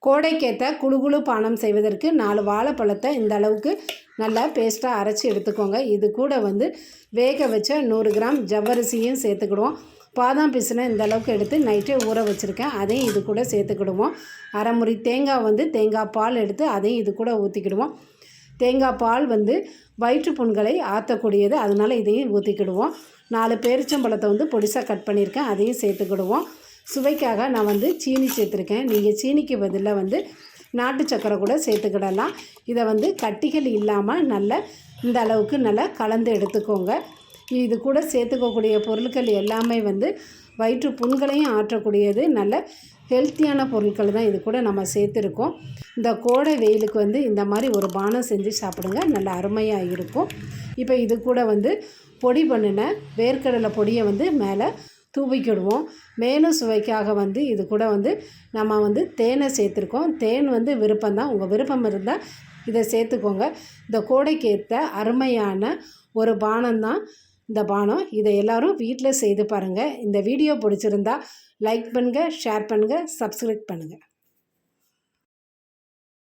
கோடைக்கேற்ற குளுகுளு பானம் செய்வதற்கு 4 வாழைப்பழத்தை இந்த அளவுக்கு நல்லா பேஸ்ட்டாக அரைச்சி எடுத்துக்கோங்க. இது கூட வந்து வேக வச்ச 100 கிராம் ஜவ்வரிசியும் சேர்த்துக்கிடுவோம். பாதாம் பிசினை இந்த அளவுக்கு எடுத்து நைட்டே ஊற வச்சுருக்கேன், அதையும் இது கூட சேர்த்துக்கிடுவோம். அரை முறி தேங்காய் வந்து தேங்காய் பால் எடுத்து அதையும் இது கூட ஊற்றிக்கிடுவோம். தேங்காய் பால் வந்து வயிற்று புண்களை ஆற்றக்கூடியது, அதனால் இதையும் ஊற்றிக்கிடுவோம். 4 பேரிச்சம்பழத்தை வந்து பொடிசாக கட் பண்ணியிருக்கேன், அதையும் சேர்த்துக்கிடுவோம். சுவைக்காக நான் வந்து சீனி சேர்த்துருக்கேன். நீங்கள் சீனிக்கு பதிலாக வந்து நாட்டு சக்கரை கூட சேர்த்துக்கிடலாம். இதை வந்து கட்டிகள் இல்லாமல் நல்லா இந்த அளவுக்கு நல்லா கலந்து எடுத்துக்கோங்க. இது கூட சேர்த்துக்கக்கூடிய பொருட்கள் எல்லாமே வந்து வயிற்று புண்களையும் ஆற்றக்கூடியது, நல்ல ஹெல்த்தியான பொருட்கள் தான் இது கூட நம்ம சேர்த்துருக்கோம். இந்த கோடை வெயிலுக்கு வந்து இந்த மாதிரி ஒரு பானம் செஞ்சு சாப்பிடுங்க, நல்ல அருமையாக இருக்கும். இப்போ இது கூட வந்து பொடி பண்ணின வேர்க்கடலை பொடியை வந்து மேலே தூவிக்கிடுவோம். மேலும் சுவைக்காக வந்து இது கூட வந்து நம்ம வந்து தேனை சேர்த்துருக்கோம். தேன் வந்து விருப்பம்தான், உங்கள் விருப்பம் இருந்தால் இதை சேர்த்துக்கோங்க. இந்த கோடைக்கு ஏற்ற அருமையான ஒரு பானம் தான் இந்த பானம். இதை எல்லோரும் வீட்டில் செய்து பாருங்கள். இந்த வீடியோ பிடிச்சிருந்தா லைக் பண்ணுங்கள், ஷேர் பண்ணுங்கள், சப்ஸ்கிரைப் பண்ணுங்கள்.